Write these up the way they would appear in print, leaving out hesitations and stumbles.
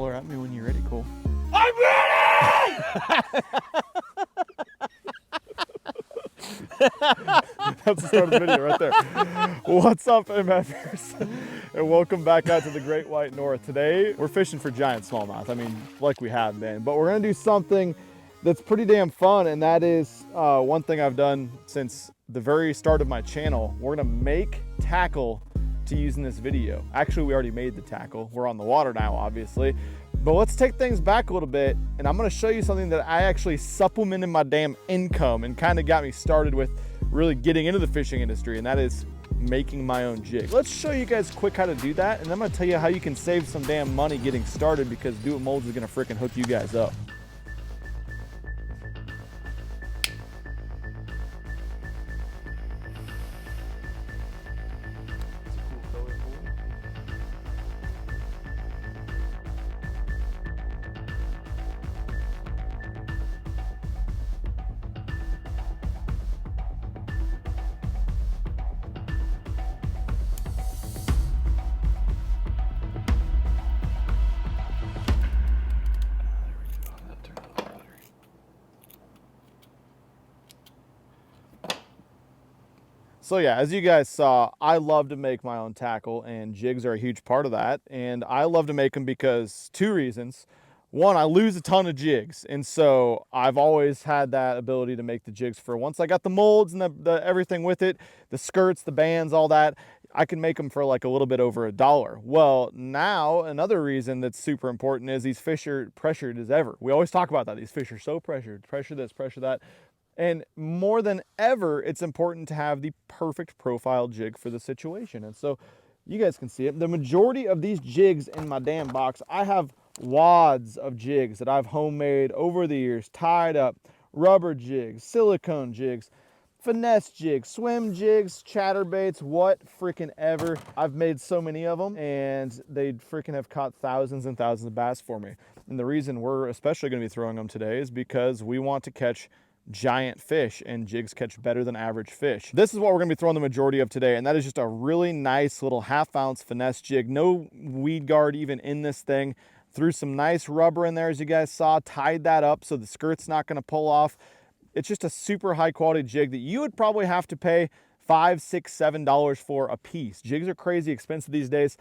holler at me when you're ready, Cole. I'm ready! That's the start of the video right there. What's up, MFers? And welcome back out to the Great White North. Today, we're fishing for giant smallmouth. I mean, like we have been, but we're gonna do something that's pretty damn fun, and that is one thing I've done since the very start of my channel. We're gonna make tackle to use in this video. Actually, we already made the tackle. We're on the water now, obviously. But let's take things back a little bit, and I'm gonna show you something that I actually supplemented my damn income and kind of got me started with really getting into the fishing industry, and that is making my own jig. Let's show you guys quick how to do that, and I'm gonna tell you how you can save some damn money getting started, because Do It Molds is gonna freaking hook you guys up. So yeah, as you guys saw, I love to make my own tackle, and jigs are a huge part of that. And I love to make them because two reasons. One, I lose a ton of jigs, and so I've always had that ability to make the jigs for once I got the molds and the everything with it, the skirts, the bands, all that, I can make them for like a little bit over $1. Well, now another reason that's super important is these fish are pressured as ever. We always talk about that. These fish are so pressured, pressure this, pressure that. And more than ever, it's important to have the perfect profile jig for the situation. And so you guys can see it. The majority of these jigs in my damn box, I have wads of jigs that I've homemade over the years, tied up, rubber jigs, silicone jigs, finesse jigs, swim jigs, chatterbaits, what freaking ever. I've made so many of them, and they freaking have caught thousands and thousands of bass for me. And the reason we're especially going to be throwing them today is because we want to catch giant fish, and jigs catch better than average fish. This is what we're gonna be throwing the majority of today, and that is just a really nice little 1/2 ounce finesse jig. No weed guard even in this thing. Threw some nice rubber in there, as you guys saw, tied that up so the skirt's not gonna pull off. It's just a super high quality jig that you would probably have to pay $5, $6, $7 for a piece. Jigs are crazy expensive these days,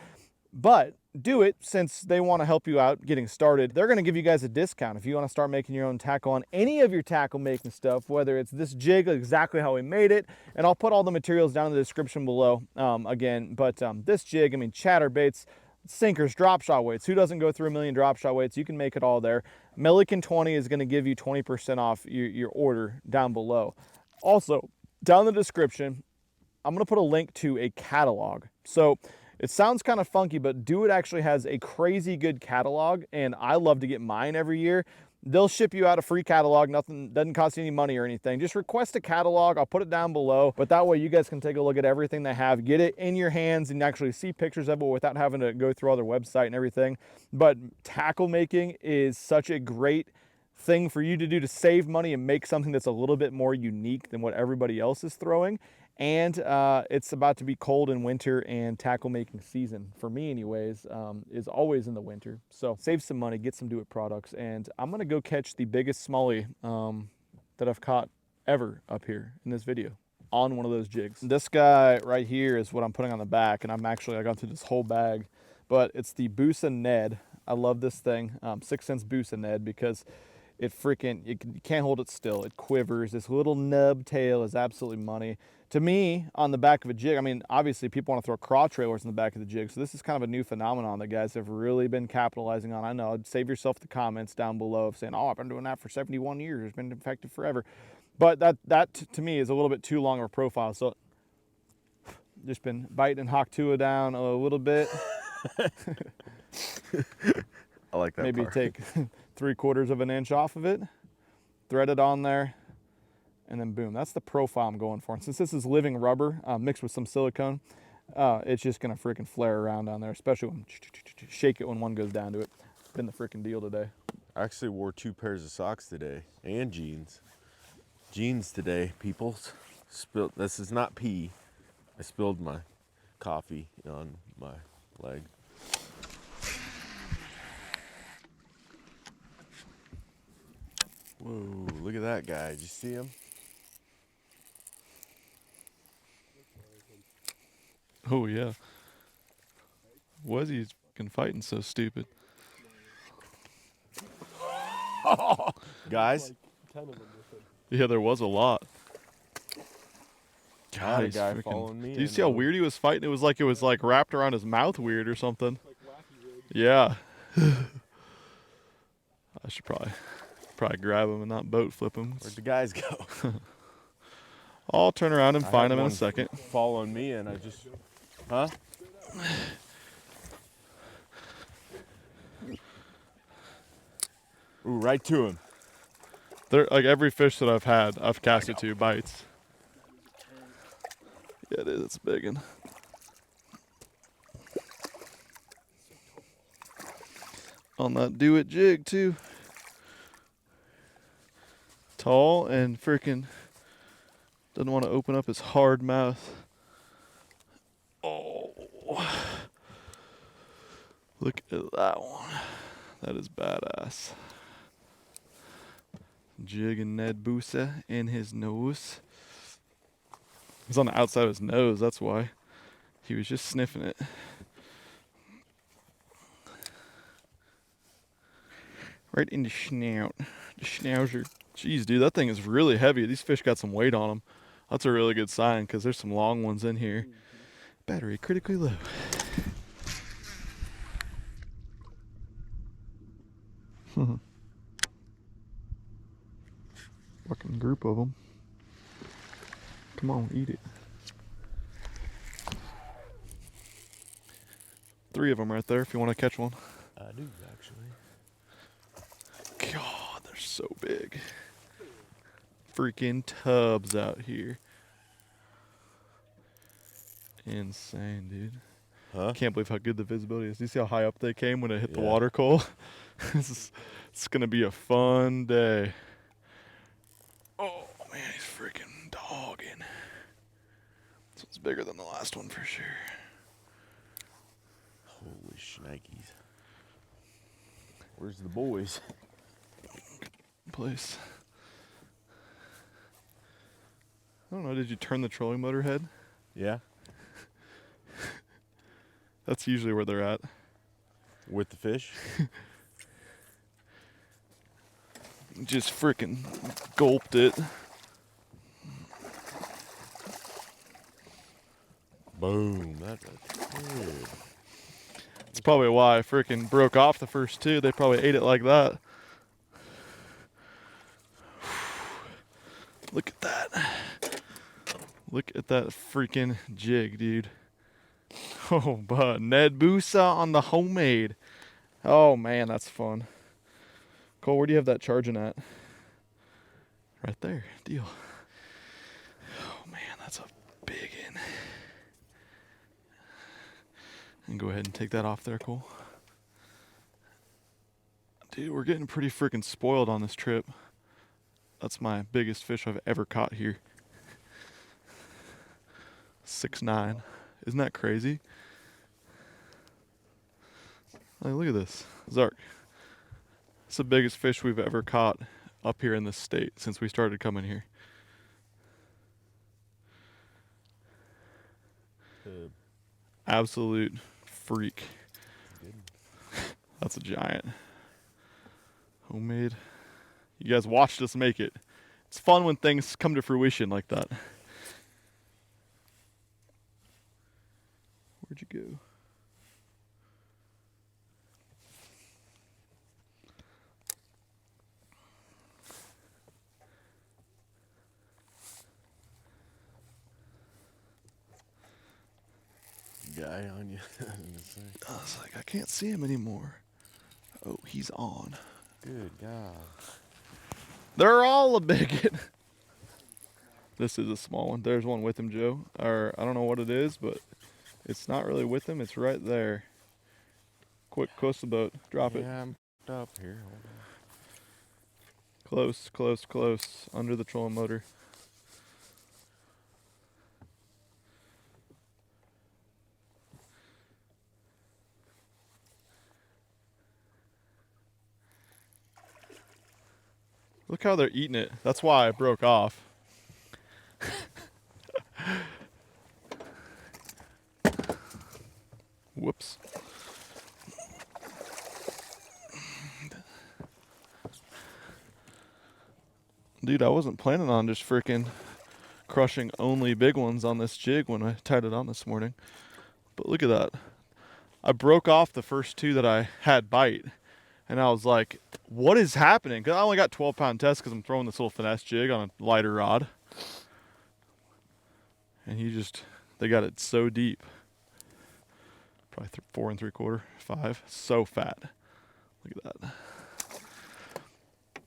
but Do It, since they want to help you out getting started, they're going to give you guys a discount if you want to start making your own tackle on any of your tackle making stuff, whether it's this jig, exactly how we made it, and I'll put all the materials down in the description below again. But this jig, I mean, chatterbaits, sinkers, drop shot weights. Who doesn't go through a million drop shot weights? You can make it all there. Milliken 20 is going to give you 20% off your order down below. Also, down in the description, I'm going to put a link to a catalog. So it sounds kind of funky, but Do It actually has a crazy good catalog, and I love to get mine every year. They'll ship you out a free catalog. Nothing, doesn't cost you any money or anything. Just request a catalog. I'll put it down below, but that way you guys can take a look at everything they have, get it in your hands, and actually see pictures of it without having to go through all their website and everything. But tackle making is such a great thing for you to do to save money and make something that's a little bit more unique than what everybody else is throwing. And it's about to be cold in winter, and tackle making season, for me anyways, is always in the winter. So save some money, get some Do It products, and I'm gonna go catch the biggest smallie that I've caught ever up here in this video on one of those jigs. This guy right here is what I'm putting on the back, and I got through this whole bag, but it's the Boosa Ned. I love this thing, 6 cents Boosa Ned, because it freaking, you can't hold it still. It quivers. This little nub tail is absolutely money. To me, on the back of a jig, I mean, obviously people want to throw craw trailers in the back of the jig, so this is kind of a new phenomenon that guys have really been capitalizing on. I know, save yourself the comments down below of saying, oh, I've been doing that for 71 years. It's been effective forever. But that to me is a little bit too long of a profile. So just been biting Hawk-Tuah down a little bit. I like that Maybe part. take 3/4 of an inch off of it, thread it on there, and then boom, that's the profile I'm going for. And since this is living rubber mixed with some silicone, it's just gonna freaking flare around down there, especially when shake it when one goes down to it. Been the freaking deal today. I actually wore 2 pairs of socks today and jeans. Jeans today, people. This is not pee. I spilled my coffee on my leg. Whoa, look at that guy. Did you see him? Oh yeah. Was he fucking fighting so stupid? Guys, Yeah, there was a lot. I had a he's guy freaking- following me. Did you see how weird he was fighting? It was like wrapped around his mouth weird or something. Yeah. I should probably grab him and not boat flip him. Where'd the guys go? I'll turn around and I find had him in a one second. Following me, and I just, huh? Ooh, right to him. They're like every fish that I've had, I've cast it to bites. Yeah, it is. It's a big one. On that do it jig too. Tall and freaking doesn't want to open up his hard mouth. Oh, look at that one. That is badass. Jigging Ned Busa in his nose. It's on the outside of his nose, that's why. He was just sniffing it. Right in the snout. The schnauzer. Jeez, dude, that thing is really heavy. These fish got some weight on them. That's a really good sign because there's some long ones in here. Battery critically low. Fucking group of them. Come on, eat it. 3 of them right there if you want to catch one. I do, actually. God, they're so big. Freaking tubs out here. Insane, dude. Huh? Can't believe how good the visibility is. Do you see how high up they came when it hit the Yeah. water, Cole? It's going to be a fun day. Oh, man, he's freaking dogging. This one's bigger than the last one for sure. Holy shnikes. Where's the boys? Place. I don't know, did you turn the trolling motor head? Yeah? That's usually where they're at. With the fish? Just freaking gulped it. Boom. That's good. That's probably why I freaking broke off the first 2. They probably ate it like that. Look at that. Look at that freaking jig, dude. Oh, but Ned Busa on the homemade. Oh, man, that's fun. Cole, where do you have that charging at? Right there. Deal. Oh, man, that's a big one. And go ahead and take that off there, Cole. Dude, we're getting pretty freaking spoiled on this trip. That's my biggest fish I've ever caught here. 6'9". Isn't that crazy? Like, look at this. Zark. It's the biggest fish we've ever caught up here in this state since we started coming here. Absolute freak. That's a giant. Homemade. You guys watched us make it. It's fun when things come to fruition like that. Where'd you go? Guy on you. I was like, I can't see him anymore. Oh, he's on. Good God. They're all a bigot. This is a small one. There's one with him, Joe. Or I don't know what it is, but it's not really with him. It's right there. Quick, close the boat. Drop it. Yeah, I'm up here. Hold on. Close, close, close. Under the trolling motor. Look how they're eating it. That's why I broke off. Whoops. Dude, I wasn't planning on just freaking crushing only big ones on this jig when I tied it on this morning. But look at that. I broke off the first two that I had bite. And I was like, what is happening? Because I only got 12-pound test because I'm throwing this little finesse jig on a lighter rod. And they got it so deep. Probably 4 3/4, 5. So fat. Look at that.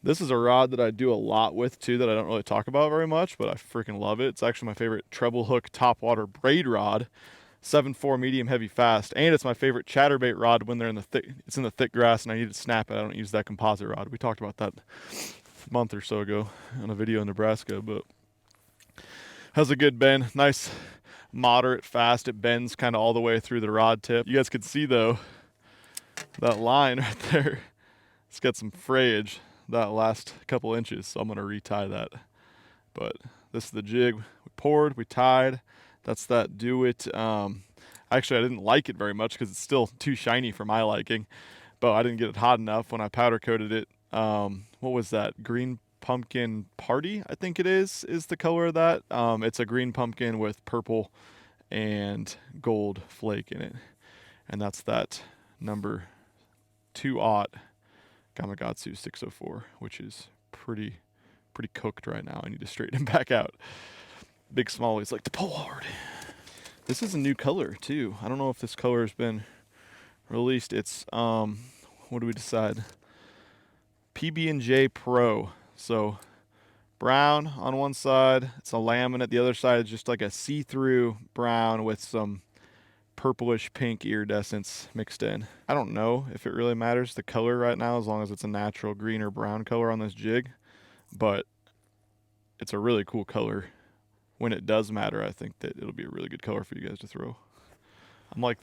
This is a rod that I do a lot with too that I don't really talk about very much, but I freaking love it. It's actually my favorite treble hook topwater braid rod. 7.4 medium heavy fast, and it's my favorite chatterbait rod when they're in the thick grass and I need to snap it. I don't use that composite rod. We talked about that a month or so ago on a video in Nebraska, but has a good bend, nice moderate fast. It bends kind of all the way through the rod tip. You guys could see though that line right there. It's got some frayage that last couple inches, so I'm gonna retie that. But this is the jig. We poured, we tied. That's that Do It. Actually, I didn't like it very much because it's still too shiny for my liking, but I didn't get it hot enough when I powder coated it. What was that? Green Pumpkin Party, I think it is the color of that. It's a green pumpkin with purple and gold flake in it. And that's that number 2-aught Gamakatsu 604, which is pretty cooked right now. I need to straighten him back out. Big Smallies like to pull hard. This is a new color too. I don't know if this color has been released. It's what do we decide? PB&J Pro. So brown on one side, it's a laminate. The other side is just like a see-through brown with some purplish pink iridescence mixed in. I don't know if it really matters the color right now as long as it's a natural green or brown color on this jig, but it's a really cool color. When it does matter, I think that it'll be a really good color for you guys to throw. I'm like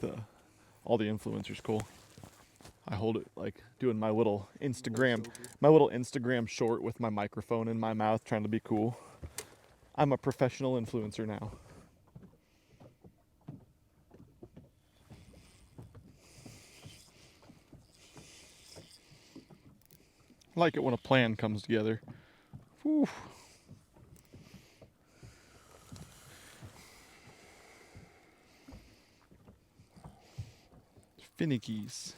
all the influencers cool. I hold it like doing my little Instagram short with my microphone in my mouth trying to be cool. I'm a professional influencer now. I like it when a plan comes together. Whew. Finickies.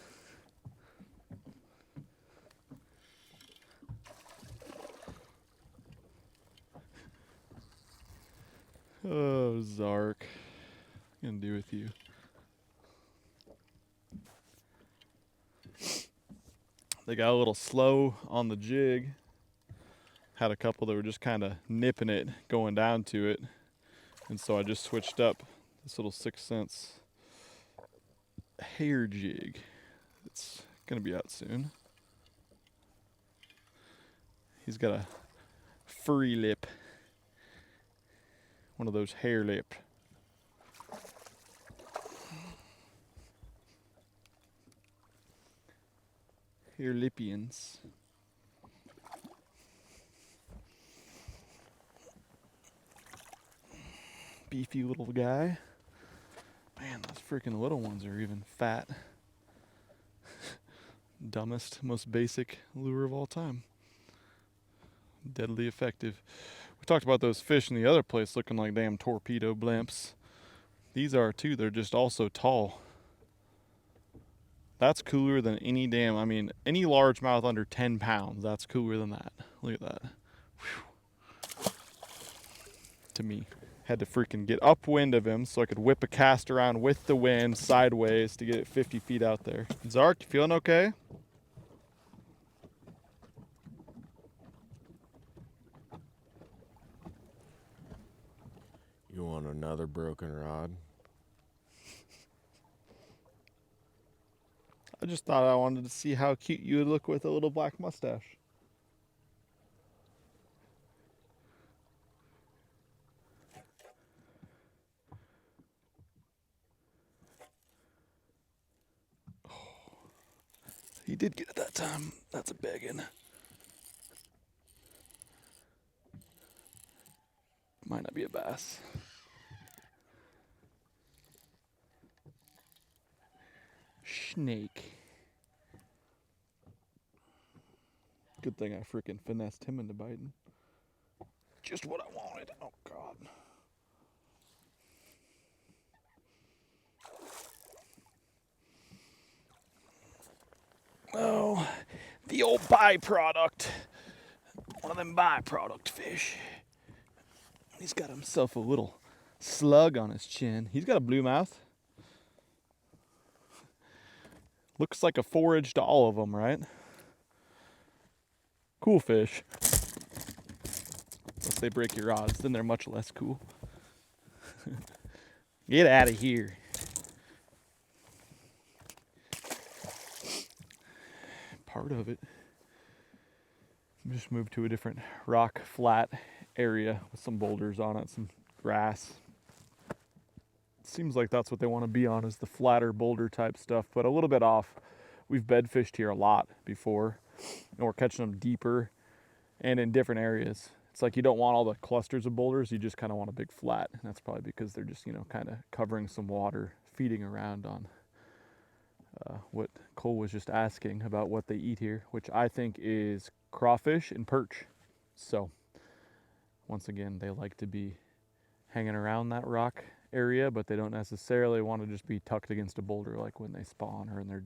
Oh, Zark. What gonna do with you? They got a little slow on the jig. Had a couple that were just kind of nipping it going down to it. And so I just switched up this little 6 cents hair jig. It's gonna be out soon. He's got a furry lip. One of those hair lip. Hair lipians. Beefy little guy. Man, those freaking little ones are even fat. Dumbest, most basic lure of all time. Deadly effective. We talked about those fish in the other place looking like damn torpedo blimps. These are too, they're just also tall. That's cooler than any any largemouth under 10 pounds, that's cooler than that. Look at that. Whew. To me. Had to freaking get upwind of him so I could whip a cast around with the wind sideways to get it 50 feet out there. Zark, you feeling okay? You want another broken rod? I just thought I wanted to see how cute you would look with a little black mustache. He did get it that time. That's a biggin. Might not be a bass. Snake. Good thing I freaking finessed him into biting. Just what I wanted. Oh, God. Oh, the old byproduct. One of them byproduct fish. He's got himself a little slug on his chin. He's got a blue mouth. Looks like a forage to all of them, right? Cool fish. Unless they break your rods, then they're much less cool. Get out of here. Part of it. Just moved to a different rock flat area with some boulders on it, some grass. Seems like that's what they want to be on, is the flatter boulder type stuff, but a little bit off. We've bed fished here a lot before, and we're catching them deeper and in different areas. It's like you don't want all the clusters of boulders, you just kind of want a big flat. And that's probably because they're just, kind of covering some water, feeding around on what Cole was just asking about what they eat here, which I think is crawfish and perch. So once again, they like to be hanging around that rock area, but they don't necessarily want to just be tucked against a boulder like when they spawn or when they're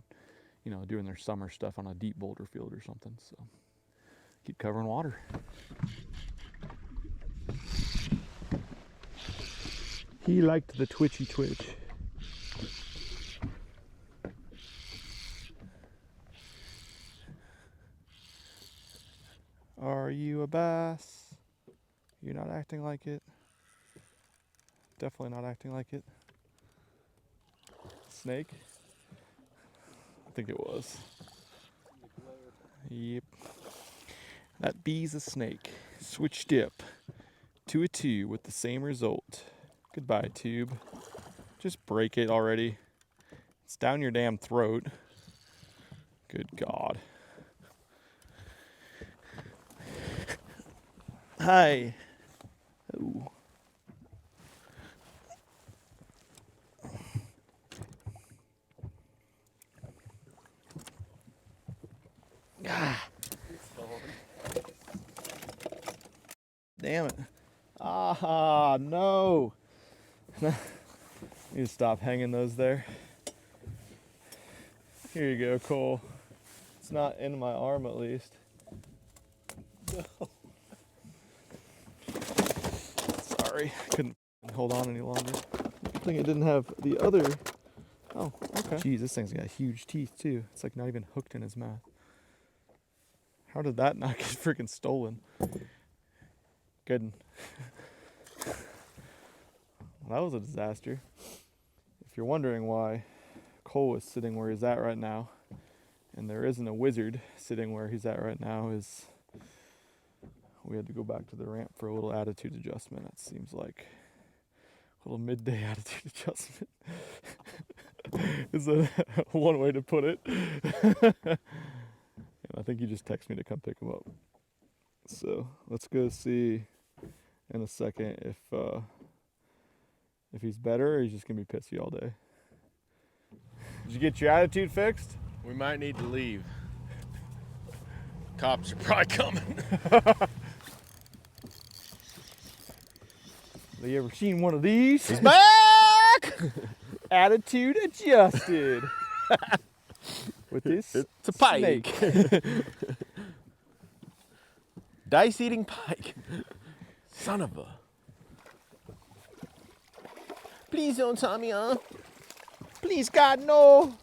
doing their summer stuff on a deep boulder field or something. So keep covering water. He liked the twitchy twitch. Are you a bass? You're not acting like it. Definitely not acting like it. Snake? I think it was. Yep. That bee's a snake. Switch dip to a 2 with the same result. Goodbye, tube. Just break it already. It's down your damn throat. Good God. Hi. Ooh. Ah. Damn it. Ah, no. Need to stop hanging those there. Here you go, Cole. It's not in my arm, at least. No. Sorry, couldn't hold on any longer. Good thing it didn't have the other. Oh, okay. Jeez, this thing's got huge teeth too. It's like not even hooked in his mouth. How did that not get freaking stolen? Good. Well, that was a disaster. If you're wondering why Cole is sitting where he's at right now, and there isn't a wizard sitting where he's at right now, is we had to go back to the ramp for a little attitude adjustment. It seems like a little midday attitude adjustment is one way to put it. And I think he just texted me to come pick him up. So let's go see in a second if he's better or he's just gonna be pissy all day. Did you get your attitude fixed? We might need to leave. Cops are probably coming. Have you ever seen one of these? He's back! Attitude adjusted. With this It's a pike. snake. Dice-eating pike. Son of a. Please don't tie me up. Please, God, no.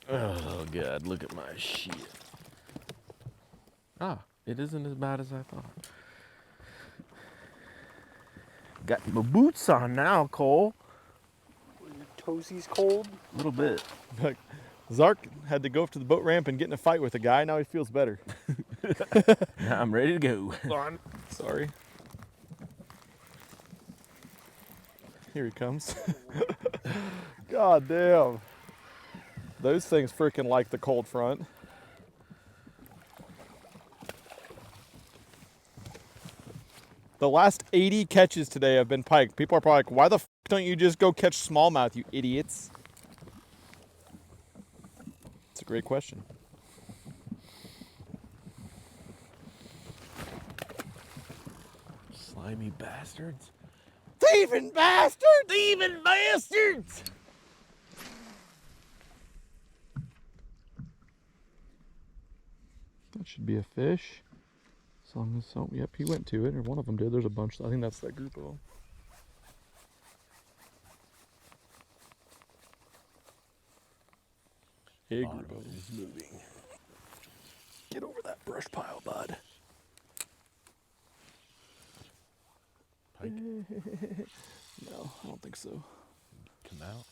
Oh, God, look at my shit. Ah, it isn't as bad as I thought. Got my boots on now, Cole. Were your toesies cold? A little bit. Look, Zark had to go up to the boat ramp and get in a fight with a guy. Now he feels better. I'm ready to go. Sorry. Here he comes. God damn. Those things freaking like the cold front. The last 80 catches today have been pike. People are probably like, why the f don't you just go catch smallmouth, you idiots? It's a great question. Slimy bastards. Thieving bastards! Thieving bastards! That should be a fish. As long as, oh, yep, he went to it, or one of them did. There's a bunch. I think that's that group of them. A group of them. Is moving. Get over that brush pile, bud. Pike, No, I don't think so. come out.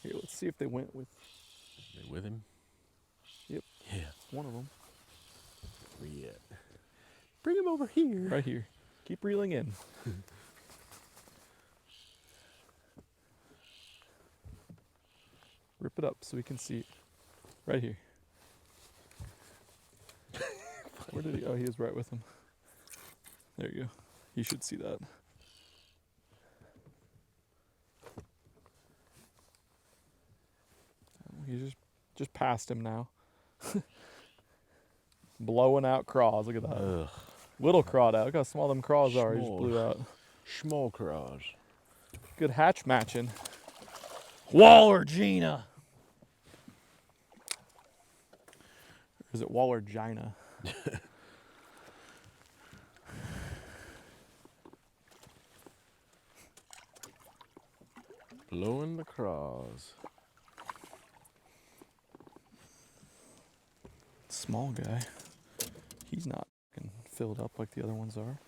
Here, let's see if they went with They with him? Yep. Yeah. one of them. Where you at? Bring him over here. Right here. Keep reeling in. Rip it up so we can see it. Right here. Where did he? Oh, he is right with him. There you go. You should see that. He's just past him now. Blowing out craws. Look at that. Ugh. Little crawdad. Look how small them craws are. He just Small. blew out. Small craws. Good hatch matching. Waller Gina. Or is it Waller Gina? Blowing the craws. Small guy. He's not fucking filled up like the other ones are.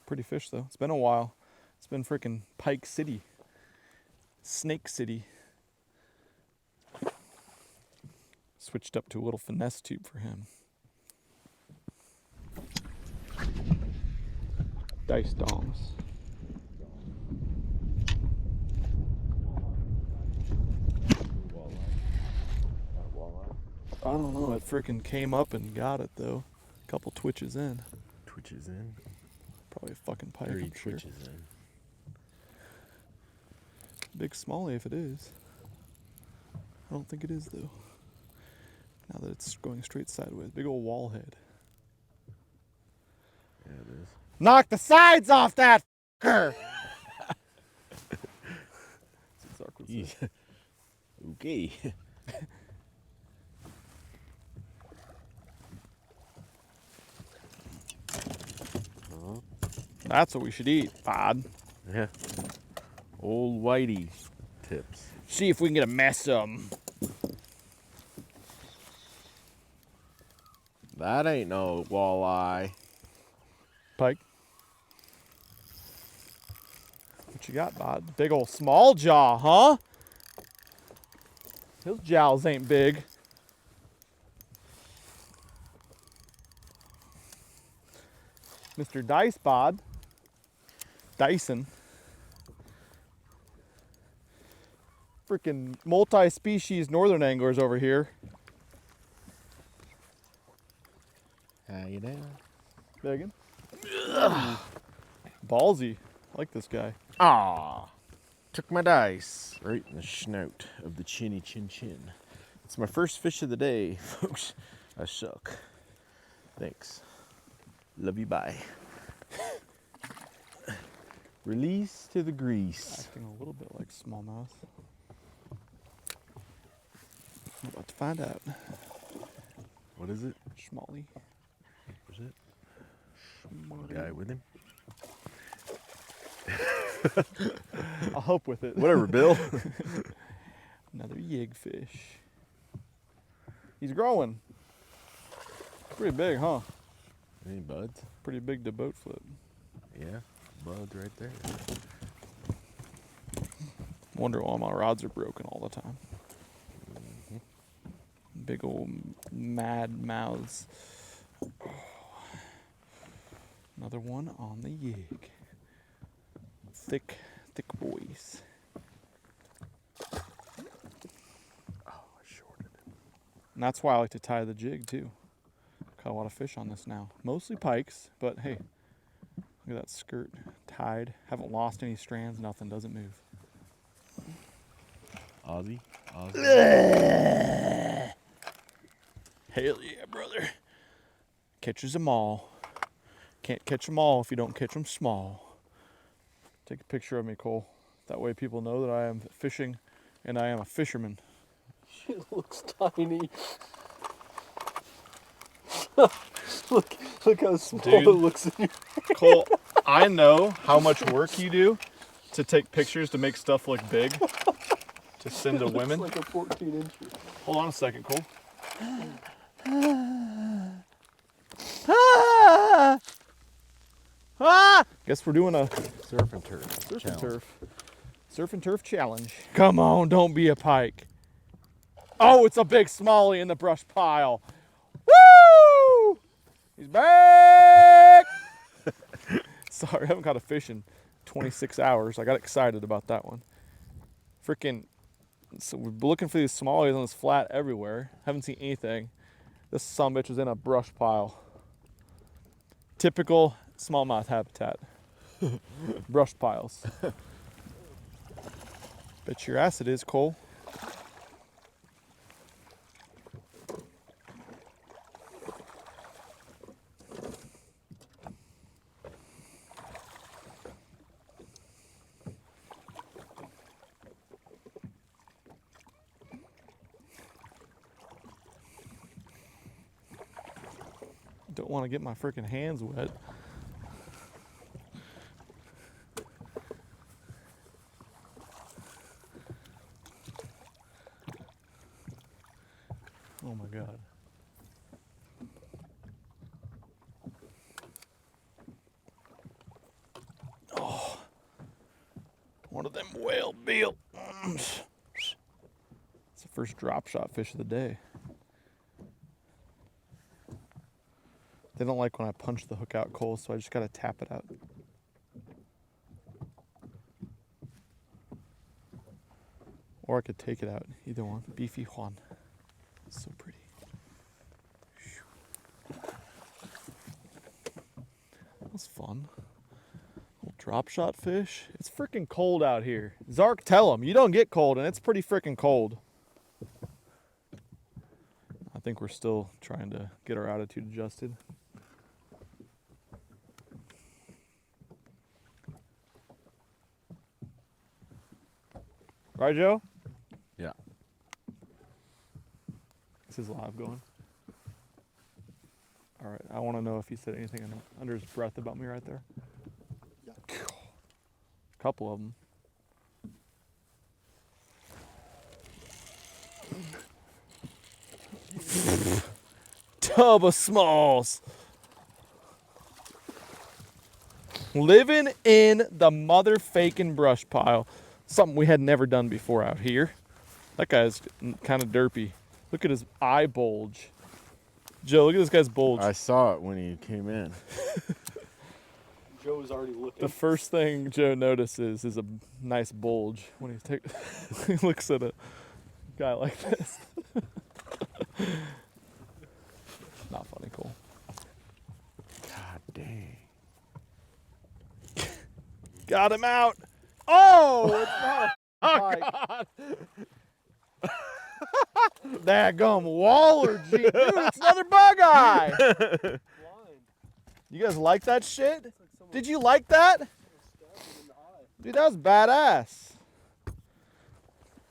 Pretty fish though. It's been a while. It's been freaking Pike City. Snake City. Switched up to a little finesse tube for him. Dice dongs. I don't know. It freaking came up and got it though. Couple twitches in. Twitches in. Probably a fucking pike. 3 I'm sure. twitches in. Big smallie if it is. I don't think it is though. Now that it's going straight sideways. Big old wall head. Yeah, it is. Knock the sides off that fucker! That's what Zark would say. Yeah. Okay. That's what we should eat, Bod. Yeah. Old whitey tips. See if we can get a mess of 'em. That ain't no walleye. Pike. What you got, Bod? Big old small jaw, huh? His jowls ain't big. Mr. Dice Bod. Dyson. Freaking multi-species northern anglers over here. How you doing? Megan. Ballsy. I like this guy. Ah, took my dice right in the snout of the chinny chin chin. It's my first fish of the day, folks. I suck. Thanks. Love you, bye. Release to the grease. Acting a little bit like smallmouth. I'm about to find out. What is it? Schmally. What is it? Guy with him? I'll help with it. Whatever, Bill. Another yegfish. He's growing. Pretty big, huh? Any buds? Pretty big to boat flip. Yeah, buds right there. Wonder why my rods are broken all the time. Big old mad mouths. Another one on the yig. Thick boys. Oh, I shorted him. And that's why I like to tie the jig too. Caught a lot of fish on this now. Mostly pikes, but hey, look at that skirt tied. Haven't lost any strands, nothing, doesn't move. Aussie. Hell yeah, brother. Catches them all. Can't catch them all if you don't catch them small. Take a picture of me, Cole. That way people know that I am fishing and I am a fisherman. She looks tiny. look how small Dude. it looks in your. Cole, I know how much work you do to take pictures to make stuff look big to send to women. It's like a 14 incher. Hold on a second, Cole. Guess we're doing a Surf and turf. surf and turf challenge. Come on, don't be a pike. Oh, it's a big smallie in the brush pile. Woo! He's back. Sorry, I haven't caught a fish in 26 hours. I got excited about that one. Freaking, so we're looking for these smallies on this flat everywhere. Haven't seen anything. This sumbitch was in a brush pile. Typical smallmouth habitat. Brush piles. Bet your ass it is, Cole. Don't want to get my freaking hands wet. Oh my God. Oh, one of them whale bill. It's the first drop shot fish of the day. They don't like when I punch the hook out, Cole, so I just gotta tap it out. Or I could take it out, either one. Beefy Juan. So pretty. That was fun. Little drop shot fish. It's freaking cold out here. Zark, tell him, you don't get cold, and it's pretty freaking cold. I think we're still trying to get our attitude adjusted. Right, Joe? Yeah. This is live going. All right, I want to know if he said anything under his breath about me right there. Yeah. A couple of them. Tub of smalls. Living in the mother faking brush pile. Something we had never done before out here. That guy's kind of derpy. Look at his eye bulge. Joe, look at this guy's bulge. I saw it when he came in. Joe's already looking. The first thing Joe notices is a nice bulge when he looks at a guy like this. Not funny, Cole. God dang. Got him out. Oh, it's not a pike. God. Daggum Waller, G. Dude, it's another bug eye. Blind. You guys like that shit? Did you like that? Dude, that was badass.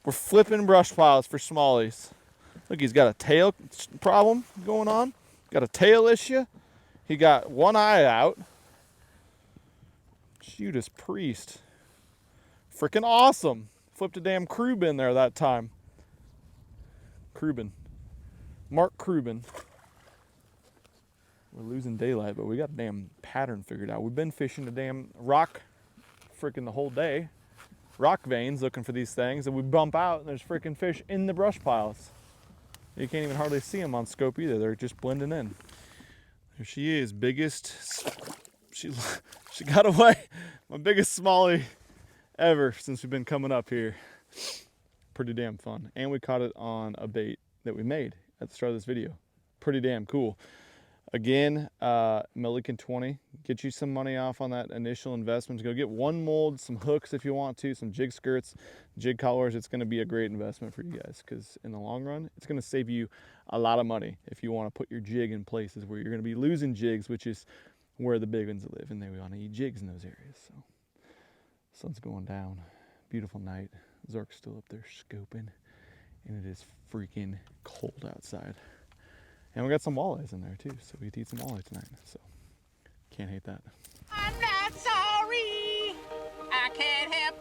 We're flipping brush piles for smallies. Look, he's got a tail problem going on. Got a tail issue. He got one eye out. Judas Priest. Freaking awesome. Flipped a damn Krubin there that time. Krubin. Mark Krubin. We're losing daylight, but we got a damn pattern figured out. We've been fishing the damn rock freaking the whole day. Rock veins looking for these things, and we bump out and there's freaking fish in the brush piles. You can't even hardly see them on scope either. They're just blending in. There she is, biggest. She got away. My biggest smallie ever since we've been coming up here. Pretty damn fun. And we caught it on a bait that we made at the start of this video. Pretty damn cool. Again, Milliken 20, get you some money off on that initial investment. Go get one mold, some hooks if you want to, some jig skirts, jig collars. It's going to be a great investment for you guys because in the long run, it's going to save you a lot of money if you want to put your jig in places where you're going to be losing jigs, which is where the big ones live, and they want to eat jigs in those areas. So, sun's going down. Beautiful night. Zork's still up there scoping, and it is freaking cold outside. And we got some walleyes in there too, so we get to eat some walleye tonight. So can't hate that. I'm not sorry. I can't help